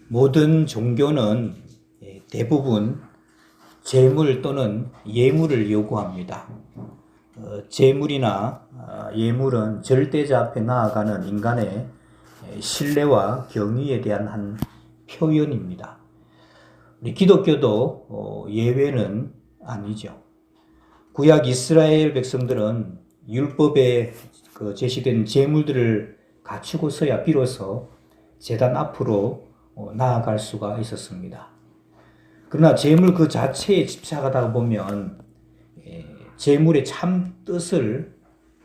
모든 종교는 대부분 제물 또는 예물을 요구합니다. 제물이나 예물은 절대자 앞에 나아가는 인간의 신뢰와 경의에 대한 한 표현입니다. 우리 기독교도 예외는 아니죠. 구약 이스라엘 백성들은 율법에 제시된 제물들을 갖추고서야 비로소 제단 앞으로 나아갈 수가 있었습니다. 그러나 제물 그 자체에 집착하다 보면 제물의 참 뜻을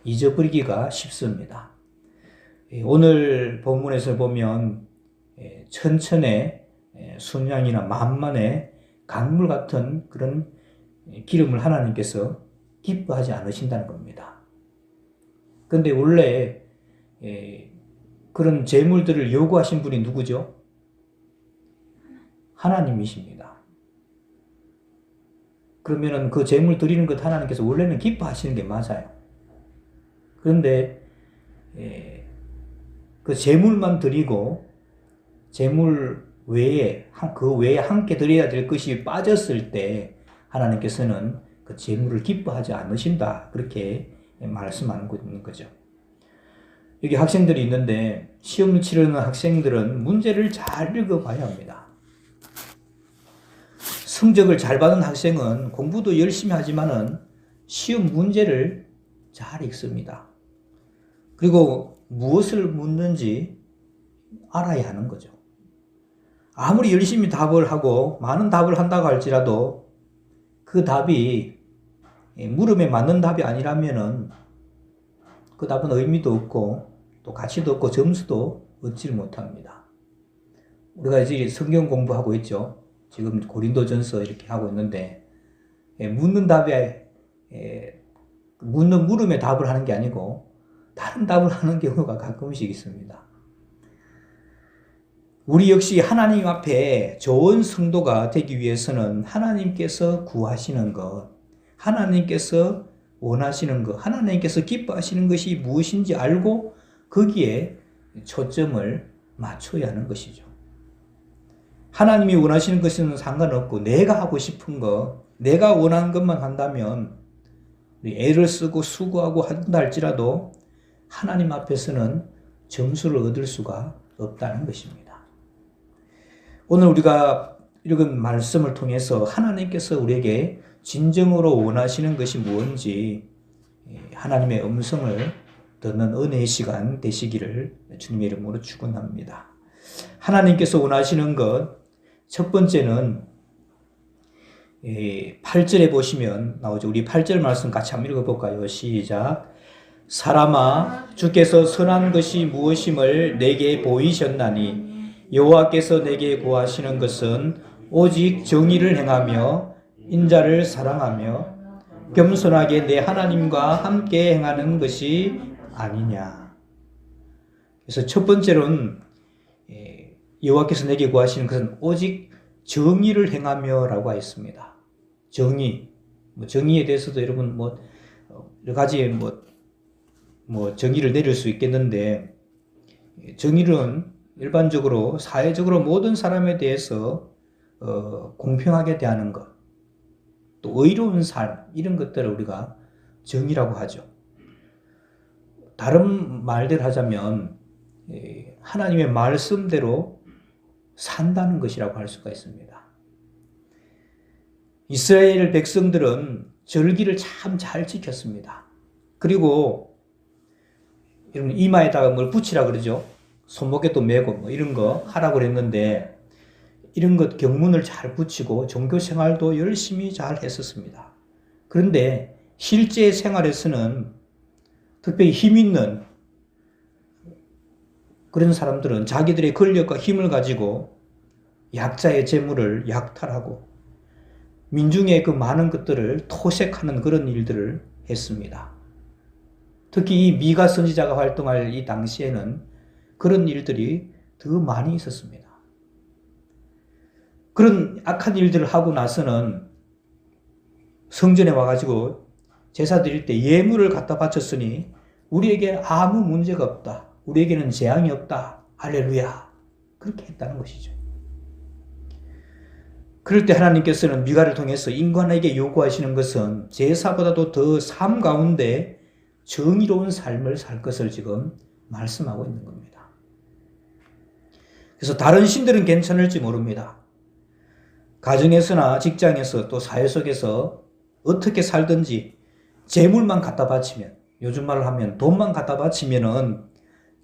잊어버리기가 쉽습니다. 오늘 본문에서 보면 천천의 순양이나 만만의 강물 같은 그런 기름을 하나님께서 기뻐하지 않으신다는 겁니다. 그런데 원래 그런 제물들을 요구하신 분이 누구죠? 하나님이십니다. 그러면은 그 제물 드리는 것 하나님께서 원래는 기뻐하시는 게 맞아요. 그런데 그 제물만 드리고 제물 외에 그 외에 함께 드려야 될 것이 빠졌을 때 하나님께서는 그 제물을 기뻐하지 않으신다, 그렇게 말씀하는 거죠. 여기 학생들이 있는데 시험을 치르는 학생들은 문제를 잘 읽어봐야 합니다. 성적을 잘 받은 학생은 공부도 열심히 하지만은 시험 문제를 잘 읽습니다. 그리고 무엇을 묻는지 알아야 하는 거죠. 아무리 열심히 답을 하고 많은 답을 한다고 할지라도 그 답이 물음에 맞는 답이 아니라면은 그 답은 의미도 없고 또 가치도 없고 점수도 얻지 못합니다. 우리가 이제 성경 공부하고 있죠. 지금 고린도전서 이렇게 하고 있는데 묻는 물음에 답을 하는 게 아니고 다른 답을 하는 경우가 가끔씩 있습니다. 우리 역시 하나님 앞에 좋은 성도가 되기 위해서는 하나님께서 구하시는 것, 하나님께서 원하시는 것, 하나님께서 기뻐하시는 것이 무엇인지 알고 거기에 초점을 맞춰야 하는 것이죠. 하나님이 원하시는 것은 상관없고 내가 하고 싶은 것, 내가 원하는 것만 한다면 애를 쓰고 수고하고 한다 할지라도 하나님 앞에서는 점수를 얻을 수가 없다는 것입니다. 오늘 우리가 읽은 말씀을 통해서 하나님께서 우리에게 진정으로 원하시는 것이 무엇인지 하나님의 음성을 듣는 은혜의 시간 되시기를 주님의 이름으로 축원합니다. 하나님께서 원하시는 것, 첫 번째는 8절에 보시면 나오죠. 우리 8절 말씀 같이 한번 읽어볼까요? 시작. 사람아, 주께서 선한 것이 무엇임을 내게 보이셨나니 여호와께서 내게 구하시는 것은 오직 정의를 행하며 인자를 사랑하며 겸손하게 내 하나님과 함께 행하는 것이 아니냐. 그래서 첫 번째로는 여호와께서 내게 구하시는 것은 오직 정의를 행하며 라고 하였습니다. 정의. 정의에 대해서도 여러분 여러 가지 정의를 내릴 수 있겠는데, 정의는 일반적으로 사회적으로 모든 사람에 대해서 공평하게 대하는 것, 또 의로운 삶, 이런 것들을 우리가 정의라고 하죠. 다른 말대로 하자면 하나님의 말씀대로 산다는 것이라고 할 수가 있습니다. 이스라엘 백성들은 절기를 참 잘 지켰습니다. 그리고 이런 이마에다가 뭘 붙이라 그러죠. 손목에도 메고 이런 거 하라고 그랬는데 이런 것 경문을 잘 붙이고 종교 생활도 열심히 잘 했었습니다. 그런데 실제 생활에서는 특별히 힘 있는 그런 사람들은 자기들의 권력과 힘을 가지고 약자의 재물을 약탈하고 민중의 그 많은 것들을 토색하는 그런 일들을 했습니다. 특히 이 미가 선지자가 활동할 이 당시에는 그런 일들이 더 많이 있었습니다. 그런 악한 일들을 하고 나서는 성전에 와가지고 제사 드릴 때 예물을 갖다 바쳤으니 우리에게 아무 문제가 없다. 우리에게는 재앙이 없다. 할렐루야. 그렇게 했다는 것이죠. 그럴 때 하나님께서는 미가를 통해서 인간에게 요구하시는 것은 제사보다도 더 삶 가운데 정의로운 삶을 살 것을 지금 말씀하고 있는 겁니다. 그래서 다른 신들은 괜찮을지 모릅니다. 가정에서나 직장에서 또 사회 속에서 어떻게 살든지 재물만 갖다 바치면, 요즘 말로 하면 돈만 갖다 바치면은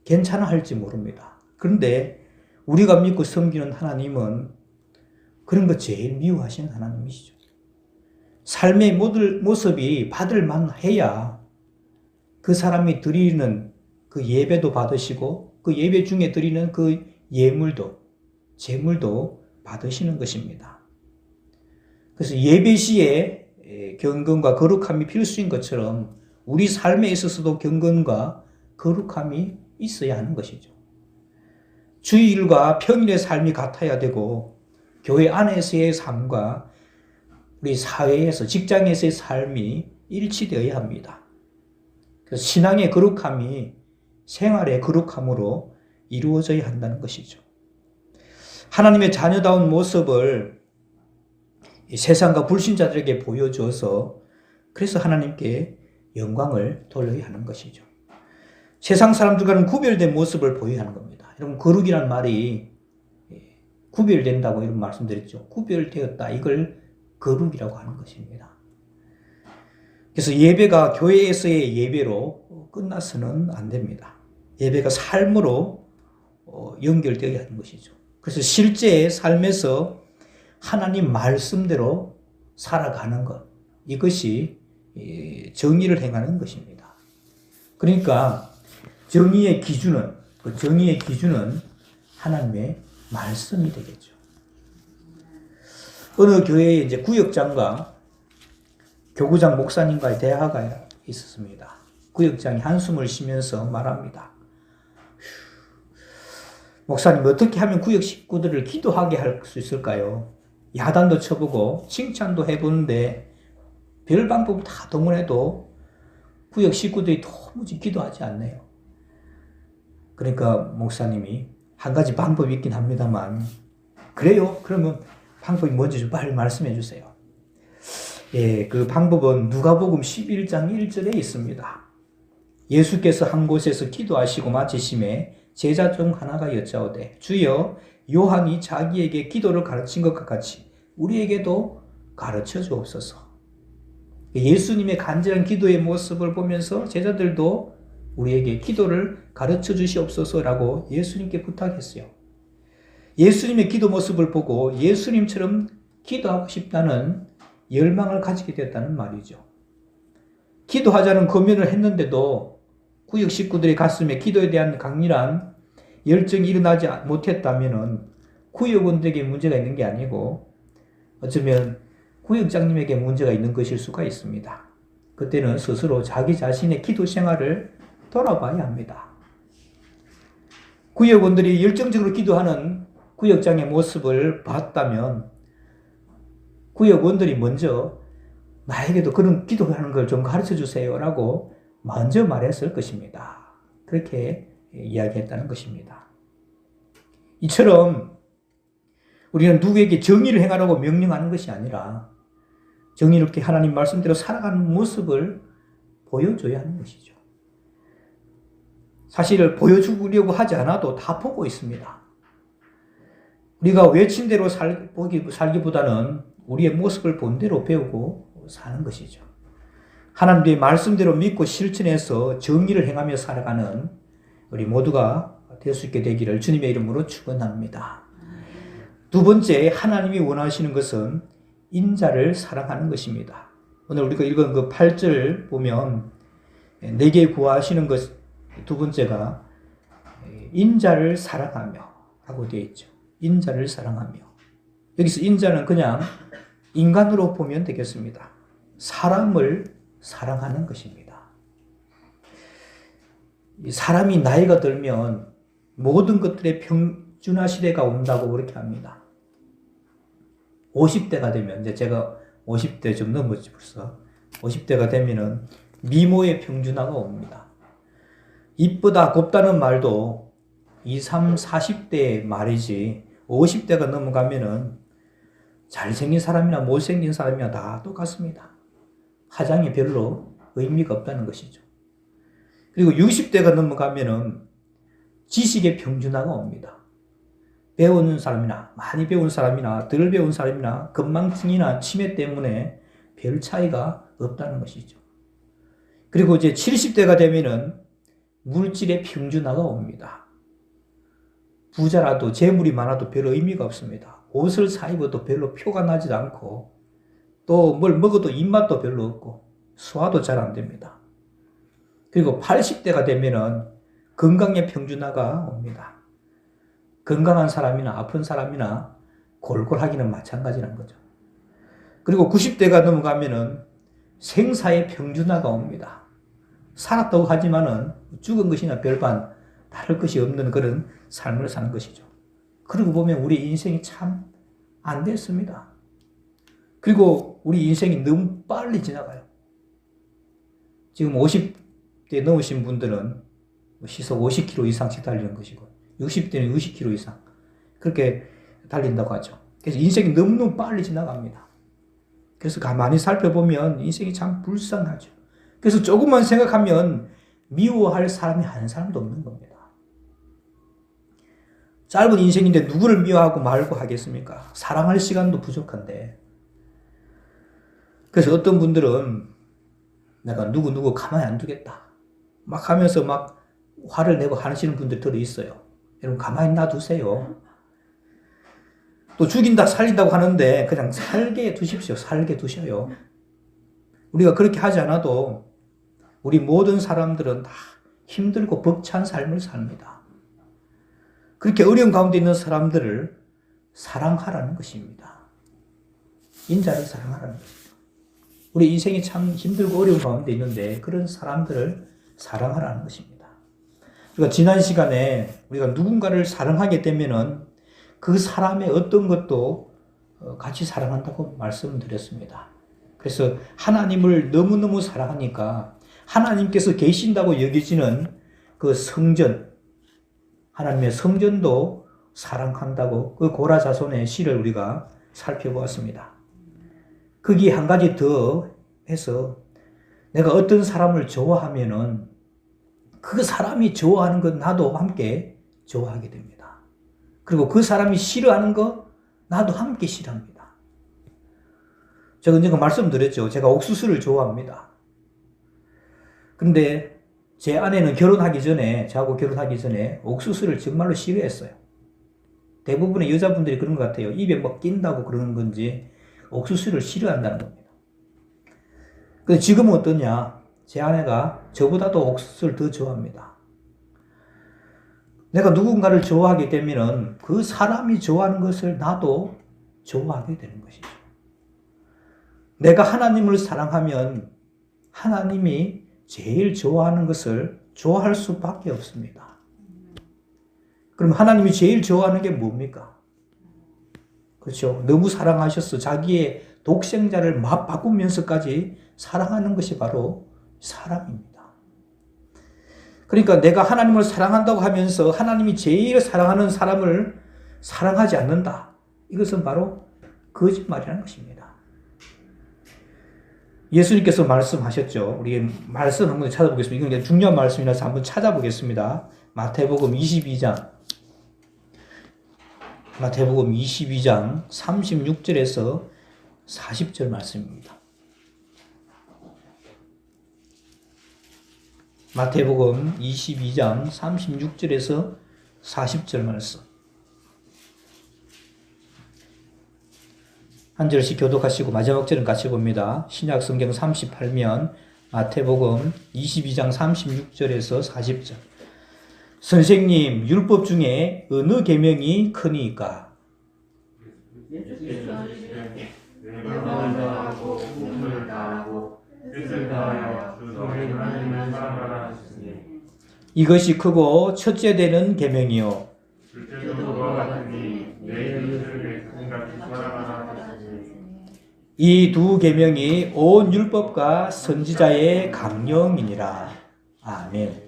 괜찮아 할지 모릅니다. 그런데 우리가 믿고 섬기는 하나님은 그런 거 제일 미워하시는 하나님이시죠. 삶의 모습이 받을 만해야 그 사람이 드리는 그 예배도 받으시고 그 예배 중에 드리는 그 예물도, 재물도 받으시는 것입니다. 그래서 예배 시에 경건과 거룩함이 필수인 것처럼 우리 삶에 있어서도 경건과 거룩함이 있어야 하는 것이죠. 주일과 평일의 삶이 같아야 되고 교회 안에서의 삶과 우리 사회에서 직장에서의 삶이 일치되어야 합니다. 그래서 신앙의 거룩함이 생활의 거룩함으로 이루어져야 한다는 것이죠. 하나님의 자녀다운 모습을 세상과 불신자들에게 보여줘서 그래서 하나님께 영광을 돌려야 하는 것이죠. 세상 사람들과는 구별된 모습을 보여야 하는 겁니다. 여러분, 거룩이란 말이 구별된다고 이런 말씀드렸죠. 구별되었다. 이걸 거룩이라고 하는 것입니다. 그래서 예배가 교회에서의 예배로 끝나서는 안 됩니다. 예배가 삶으로 연결되어야 하는 것이죠. 그래서 실제 삶에서 하나님 말씀대로 살아가는 것, 이것이 정의를 행하는 것입니다. 그러니까 정의의 기준은 하나님의 말씀이 되겠죠. 어느 교회에 이제 구역장과 교구장 목사님과의 대화가 있었습니다. 구역장이 한숨을 쉬면서 말합니다. 목사님, 어떻게 하면 구역 식구들을 기도하게 할 수 있을까요? 야단도 쳐보고 칭찬도 해보는데 별 방법 다 동원해도 구역 식구들이 도무지 기도하지 않네요. 그러니까 목사님이 한 가지 방법이 있긴 합니다만, 그래요? 그러면 방법이 뭔지 좀 빨리 말씀해 주세요. 예, 그 방법은 누가복음 11장 1절에 있습니다. 예수께서 한 곳에서 기도하시고 마치심에 제자 중 하나가 여짜오되 주여, 요한이 자기에게 기도를 가르친 것과 같이 우리에게도 가르쳐 주옵소서. 예수님의 간절한 기도의 모습을 보면서 제자들도 우리에게 기도를 가르쳐 주시옵소서라고 예수님께 부탁했어요. 예수님의 기도 모습을 보고 예수님처럼 기도하고 싶다는 열망을 가지게 됐다는 말이죠. 기도하자는 권면을 했는데도 구역 식구들의 가슴에 기도에 대한 강렬한 열정이 일어나지 못했다면 구역원들에게 문제가 있는 게 아니고 어쩌면 구역장님에게 문제가 있는 것일 수가 있습니다. 그때는 스스로 자기 자신의 기도 생활을 돌아봐야 합니다. 구역원들이 열정적으로 기도하는 구역장의 모습을 봤다면 구역원들이 먼저 나에게도 그런 기도하는 걸 좀 가르쳐 주세요 라고 먼저 말했을 것입니다. 그렇게 이야기했다는 것입니다. 이처럼 우리는 누구에게 정의를 행하라고 명령하는 것이 아니라 정의롭게 하나님 말씀대로 살아가는 모습을 보여줘야 하는 것이죠. 사실을 보여주려고 하지 않아도 다 보고 있습니다. 우리가 외친 대로 살기보다는 우리의 모습을 본 대로 배우고 사는 것이죠. 하나님의 말씀대로 믿고 실천해서 정의를 행하며 살아가는 우리 모두가 될 수 있게 되기를 주님의 이름으로 축원합니다. 두 번째, 하나님이 원하시는 것은 인자를 사랑하는 것입니다. 오늘 우리가 읽은 그 8절 보면 내게 구하시는 것 두 번째가 인자를 사랑하며 라고 되어 있죠. 인자를 사랑하며. 여기서 인자는 그냥 인간으로 보면 되겠습니다. 사람을 사랑하는 것입니다. 사람이 나이가 들면 모든 것들의 평준화 시대가 온다고 그렇게 합니다. 50대가 되면, 이제 제가 50대 좀 넘었지 벌써. 50대가 되면은 미모의 평준화가 옵니다. 이쁘다, 곱다는 말도 20, 30대의 말이지 50대가 넘어가면은 잘생긴 사람이나 못생긴 사람이나 다 똑같습니다. 화장이 별로 의미가 없다는 것이죠. 그리고 60대가 넘어가면은 지식의 평준화가 옵니다. 배우는 사람이나 많이 배운 사람이나 덜 배운 사람이나 건망증이나 치매 때문에 별 차이가 없다는 것이죠. 그리고 이제 70대가 되면은 물질의 평준화가 옵니다. 부자라도 재물이 많아도 별 의미가 없습니다. 옷을 사 입어도 별로 표가 나지도 않고 또 뭘 먹어도 입맛도 별로 없고 소화도 잘 안 됩니다. 그리고 80대가 되면은 건강의 평준화가 옵니다. 건강한 사람이나 아픈 사람이나 골골하기는 마찬가지라는 거죠. 그리고 90대가 넘어가면은 생사의 평준화가 옵니다. 살았다고 하지만은 죽은 것이나 별반 다를 것이 없는 그런 삶을 사는 것이죠. 그러고 보면 우리 인생이 참 안 됐습니다. 그리고 우리 인생이 너무 빨리 지나가요. 지금 50대 넘으신 분들은 시속 50km 이상씩 달리는 것이고 60대는 60km 이상 그렇게 달린다고 하죠. 그래서 인생이 너무너무 빨리 지나갑니다. 그래서 가만히 살펴보면 인생이 참 불쌍하죠. 그래서 조금만 생각하면 미워할 사람이 한 사람도 없는 겁니다. 짧은 인생인데 누구를 미워하고 말고 하겠습니까? 사랑할 시간도 부족한데. 그래서 어떤 분들은 내가 누구 가만히 안 두겠다. 막 하면서 막 화를 내고 하시는 분들 들어 있어요. 여러분 가만히 놔두세요. 또 죽인다 살린다고 하는데 그냥 살게 두십시오. 살게 두셔요. 우리가 그렇게 하지 않아도 우리 모든 사람들은 다 힘들고 벅찬 삶을 삽니다. 그렇게 어려운 가운데 있는 사람들을 사랑하라는 것입니다. 인자를 사랑하라는 것입니다. 우리 인생이 참 힘들고 어려운 가운데 있는데 그런 사람들을 사랑하라는 것입니다. 그러니까 지난 시간에 우리가 누군가를 사랑하게 되면은 그 사람의 어떤 것도 같이 사랑한다고 말씀드렸습니다. 그래서 하나님을 너무너무 사랑하니까 하나님께서 계신다고 여겨지는 그 성전, 하나님의 성전도 사랑한다고 그 고라 자손의 시를 우리가 살펴보았습니다. 거기에 한 가지 더 해서 내가 어떤 사람을 좋아하면은 그 사람이 좋아하는 것 나도 함께 좋아하게 됩니다. 그리고 그 사람이 싫어하는 거 나도 함께 싫어합니다. 제가 언젠가 말씀드렸죠. 제가 옥수수를 좋아합니다. 그런데 제 아내는 저하고 결혼하기 전에 옥수수를 정말로 싫어했어요. 대부분의 여자분들이 그런 것 같아요. 입에 막 낀다고 그러는 건지 옥수수를 싫어한다는 겁니다. 근데 지금은 어떠냐? 제 아내가 저보다도 옥수수를 더 좋아합니다. 내가 누군가를 좋아하게 되면은 그 사람이 좋아하는 것을 나도 좋아하게 되는 것이죠. 내가 하나님을 사랑하면 하나님이 제일 좋아하는 것을 좋아할 수밖에 없습니다. 그럼 하나님이 제일 좋아하는 게 뭡니까? 그렇죠. 너무 사랑하셔서 자기의 독생자를 막 바꾸면서까지 사랑하는 것이 바로 사랑입니다. 그러니까 내가 하나님을 사랑한다고 하면서 하나님이 제일 사랑하는 사람을 사랑하지 않는다. 이것은 바로 거짓말이라는 것입니다. 예수님께서 말씀하셨죠. 우리 말씀 한번 찾아보겠습니다. 이건 중요한 말씀이라서 한번 찾아보겠습니다. 마태복음 22장 36절에서 40절 말씀입니다. 마태복음 22장 36절에서 40절 말씀. 한 절씩 교독하시고 마지막 절은 같이 봅니다. 신약 성경 38면 마태복음 22장 36절에서 40절. 선생님, 율법 중에 어느 계명이 크니까? 이것이 크고 첫째 되는 계명이요. 이 두 계명이 온 율법과 선지자의 강령이니라. 아멘.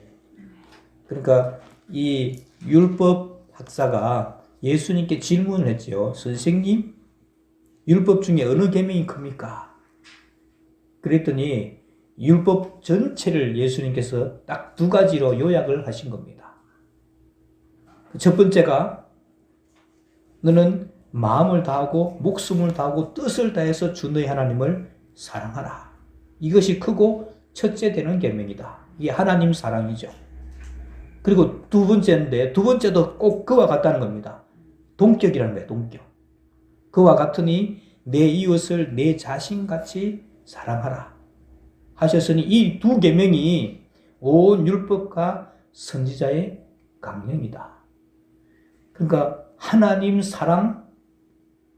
그러니까 이 율법 학사가 예수님께 질문을 했죠. 선생님, 율법 중에 어느 계명이 큽니까? 그랬더니 율법 전체를 예수님께서 딱 두 가지로 요약을 하신 겁니다. 첫 번째가 너는 마음을 다하고 목숨을 다하고 뜻을 다해서 주 너의 하나님을 사랑하라. 이것이 크고 첫째 되는 계명이다. 이게 하나님 사랑이죠. 그리고 두 번째인데 두 번째도 꼭 그와 같다는 겁니다. 동격이라는 거예요. 동격. 그와 같으니 내 이웃을 내 자신같이 사랑하라 하셨으니 이 두 계명이 온 율법과 선지자의 강령이다. 그러니까 하나님 사랑,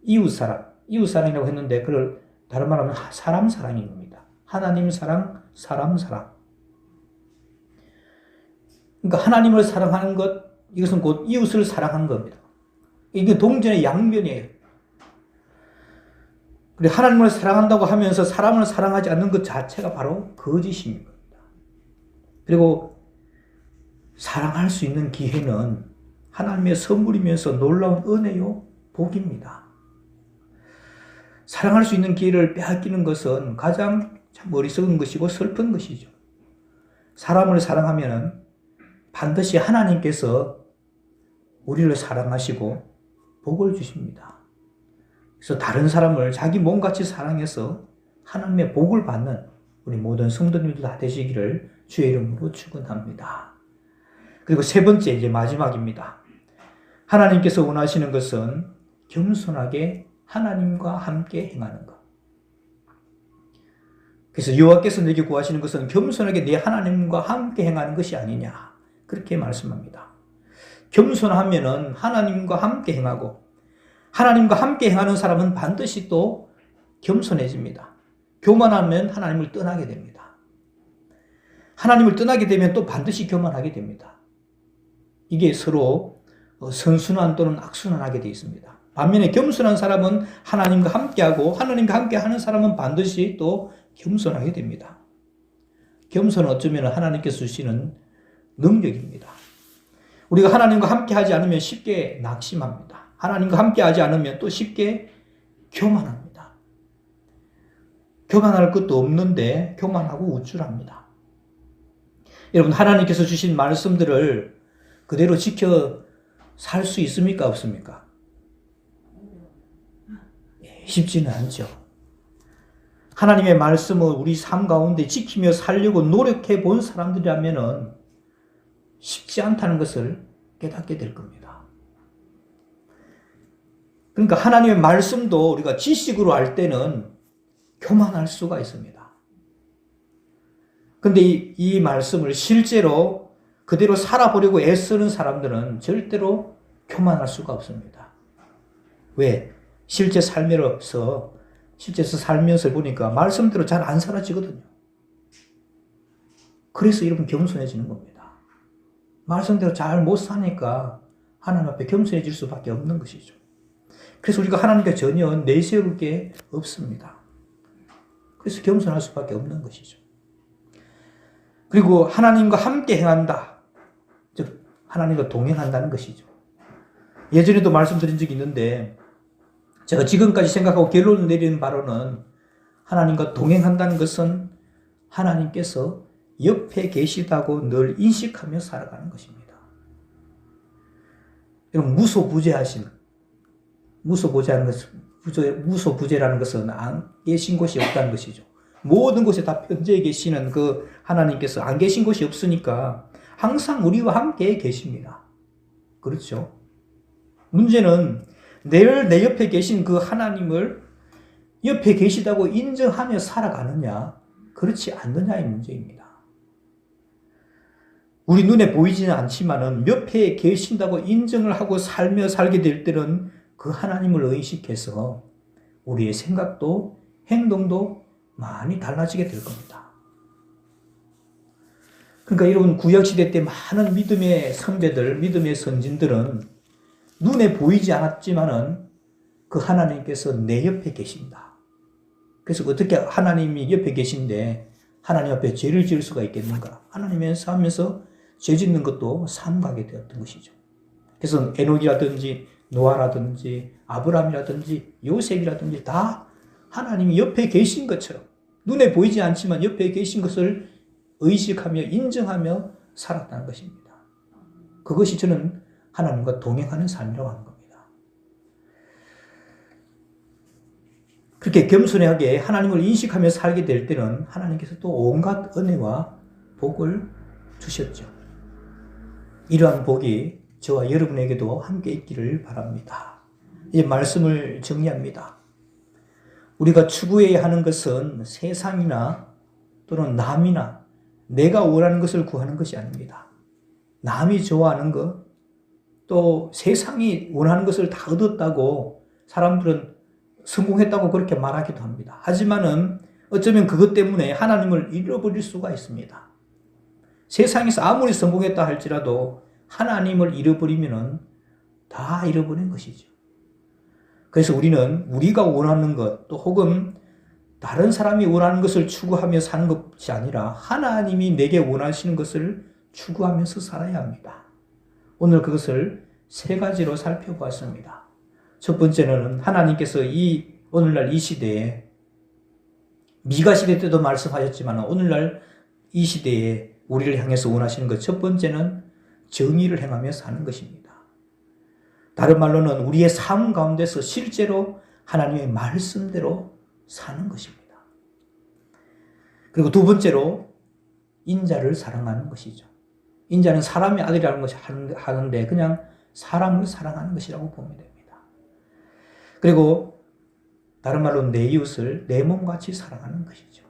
이웃 사랑, 이웃 사랑이라고 했는데 그걸 다른 말로 하면 사람 사랑인 겁니다. 하나님 사랑, 사람 사랑. 그러니까 하나님을 사랑하는 것, 이것은 곧 이웃을 사랑하는 겁니다. 이게 동전의 양면이에요. 그리고 하나님을 사랑한다고 하면서 사람을 사랑하지 않는 것 자체가 바로 거짓인 겁니다. 그리고 사랑할 수 있는 기회는 하나님의 선물이면서 놀라운 은혜요, 복입니다. 사랑할 수 있는 기회를 빼앗기는 것은 가장 참 어리석은 것이고 슬픈 것이죠. 사람을 사랑하면 반드시 하나님께서 우리를 사랑하시고 복을 주십니다. 그래서 다른 사람을 자기 몸같이 사랑해서 하나님의 복을 받는 우리 모든 성도님들 다 되시기를 주의 이름으로 축원합니다. 그리고 세 번째, 이제 마지막입니다. 하나님께서 원하시는 것은 겸손하게 하나님과 함께 행하는 것. 그래서 여호와께서 내게 구하시는 것은 겸손하게 내 하나님과 함께 행하는 것이 아니냐, 그렇게 말씀합니다. 겸손하면은 하나님과 함께 행하고, 하나님과 함께 행하는 사람은 반드시 또 겸손해집니다. 교만하면 하나님을 떠나게 됩니다. 하나님을 떠나게 되면 또 반드시 교만하게 됩니다. 이게 서로 선순환 또는 악순환하게 되어 있습니다. 반면에 겸손한 사람은 하나님과 함께하고, 하나님과 함께하는 사람은 반드시 또 겸손하게 됩니다. 겸손은 어쩌면 하나님께서 주시는 능력입니다. 우리가 하나님과 함께하지 않으면 쉽게 낙심합니다. 하나님과 함께하지 않으면 또 쉽게 교만합니다. 교만할 것도 없는데 교만하고 우쭐합니다. 여러분, 하나님께서 주신 말씀들을 그대로 지켜 살 수 있습니까? 없습니까? 쉽지는 않죠. 하나님의 말씀을 우리 삶 가운데 지키며 살려고 노력해 본 사람들이라면 쉽지 않다는 것을 깨닫게 될 겁니다. 그러니까 하나님의 말씀도 우리가 지식으로 알 때는 교만할 수가 있습니다. 그런데 이 말씀을 실제로 그대로 살아보려고 애쓰는 사람들은 절대로 교만할 수가 없습니다. 왜? 실제 삶에서 살면서 보니까 말씀대로 잘 안 살아지거든요. 그래서 여러분 겸손해지는 겁니다. 말씀대로 잘 못 사니까 하나님 앞에 겸손해질 수밖에 없는 것이죠. 그래서 우리가 하나님께 전혀 내세울 게 없습니다. 그래서 겸손할 수밖에 없는 것이죠. 그리고 하나님과 함께 행한다. 즉 하나님과 동행한다는 것이죠. 예전에도 말씀드린 적이 있는데 제가 지금까지 생각하고 결론을 내리는 바로는 하나님과 동행한다는 것은 하나님께서 옆에 계시다고 늘 인식하며 살아가는 것입니다. 여러분, 무소부재라는 것은 안 계신 곳이 없다는 것이죠. 모든 곳에 다 편재해 계시는 그 하나님께서 안 계신 곳이 없으니까 항상 우리와 함께 계십니다. 그렇죠? 문제는 늘 내 옆에 계신 그 하나님을 옆에 계시다고 인정하며 살아가느냐, 그렇지 않느냐의 문제입니다. 우리 눈에 보이지는 않지만은 옆에 계신다고 인정을 하고 살게 될 때는 그 하나님을 의식해서 우리의 생각도 행동도 많이 달라지게 될 겁니다. 그러니까 여러분, 구약시대 때 많은 믿음의 선배들, 믿음의 선진들은 눈에 보이지 않았지만은 그 하나님께서 내 옆에 계신다. 그래서 어떻게 하나님이 옆에 계신데 하나님 앞에 죄를 지을 수가 있겠는가? 하나님의 삶에서 죄 짓는 것도 삼가게 되었던 것이죠. 그래서 에녹이라든지 노아라든지 아브라함이라든지 요셉이라든지 다 하나님이 옆에 계신 것처럼 눈에 보이지 않지만 옆에 계신 것을 의식하며 인정하며 살았다는 것입니다. 그것이 저는 하나님과 동행하는 삶이라고 하는 겁니다. 그렇게 겸손하게 하나님을 인식하며 살게 될 때는 하나님께서 또 온갖 은혜와 복을 주셨죠. 이러한 복이 저와 여러분에게도 함께 있기를 바랍니다. 이제 말씀을 정리합니다. 우리가 추구해야 하는 것은 세상이나 또는 남이나 내가 원하는 것을 구하는 것이 아닙니다. 남이 좋아하는 것, 또 세상이 원하는 것을 다 얻었다고 사람들은 성공했다고 그렇게 말하기도 합니다. 하지만은 어쩌면 그것 때문에 하나님을 잃어버릴 수가 있습니다. 세상에서 아무리 성공했다 할지라도 하나님을 잃어버리면은 다 잃어버린 것이죠. 그래서 우리는 우리가 원하는 것, 또 혹은 다른 사람이 원하는 것을 추구하며 사는 것이 아니라 하나님이 내게 원하시는 것을 추구하면서 살아야 합니다. 오늘 그것을 세 가지로 살펴보았습니다. 첫 번째는 하나님께서 오늘날 이 시대에, 미가 시대 때도 말씀하셨지만 오늘날 이 시대에 우리를 향해서 원하시는 것, 첫 번째는 정의를 행하며 사는 것입니다. 다른 말로는 우리의 삶 가운데서 실제로 하나님의 말씀대로 사는 것입니다. 그리고 두 번째로 인자를 사랑하는 것이죠. 인자는 사람의 아들이라는 것이 하는데 그냥 사람을 사랑하는 것이라고 보면 됩니다. 그리고 다른 말로 내 이웃을 내 몸같이 사랑하는 것이죠.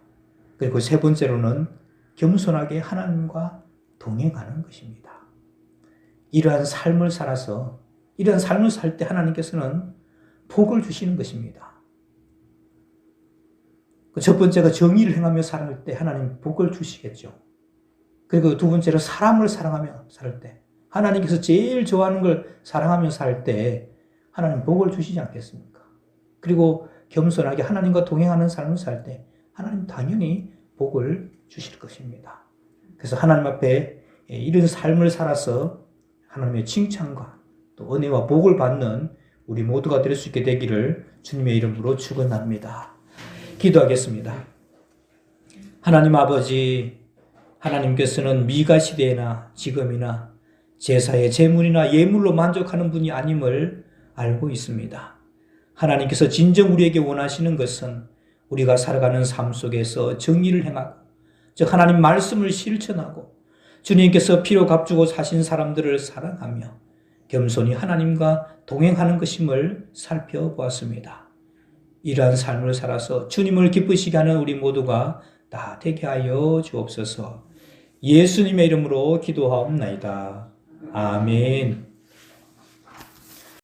그리고 세 번째로는 겸손하게 하나님과 동행하는 것입니다. 이러한 삶을 살아서 이러한 삶을 살 때 하나님께서는 복을 주시는 것입니다. 첫 번째가 정의를 행하며 살 때 하나님 복을 주시겠죠. 그리고 두 번째로 사람을 사랑하며 살 때, 하나님께서 제일 좋아하는 걸 사랑하며 살 때 하나님 복을 주시지 않겠습니까? 그리고 겸손하게 하나님과 동행하는 삶을 살 때 하나님 당연히 복을 주실 것입니다. 그래서 하나님 앞에 이런 삶을 살아서 하나님의 칭찬과 또 은혜와 복을 받는 우리 모두가 될 수 있게 되기를 주님의 이름으로 축원합니다. 기도하겠습니다. 하나님 아버지, 하나님께서는 미가 시대나 지금이나 제사의 제물이나 예물로 만족하는 분이 아님을 알고 있습니다. 하나님께서 진정 우리에게 원하시는 것은 우리가 살아가는 삶 속에서 정의를 행하고, 즉 하나님 말씀을 실천하고 주님께서 피로 값주고 사신 사람들을 사랑하며 겸손히 하나님과 동행하는 것임을 살펴보았습니다. 이러한 삶을 살아서 주님을 기쁘시게 하는 우리 모두가 다 되게 하여 주옵소서. 예수님의 이름으로 기도하옵나이다. 아멘.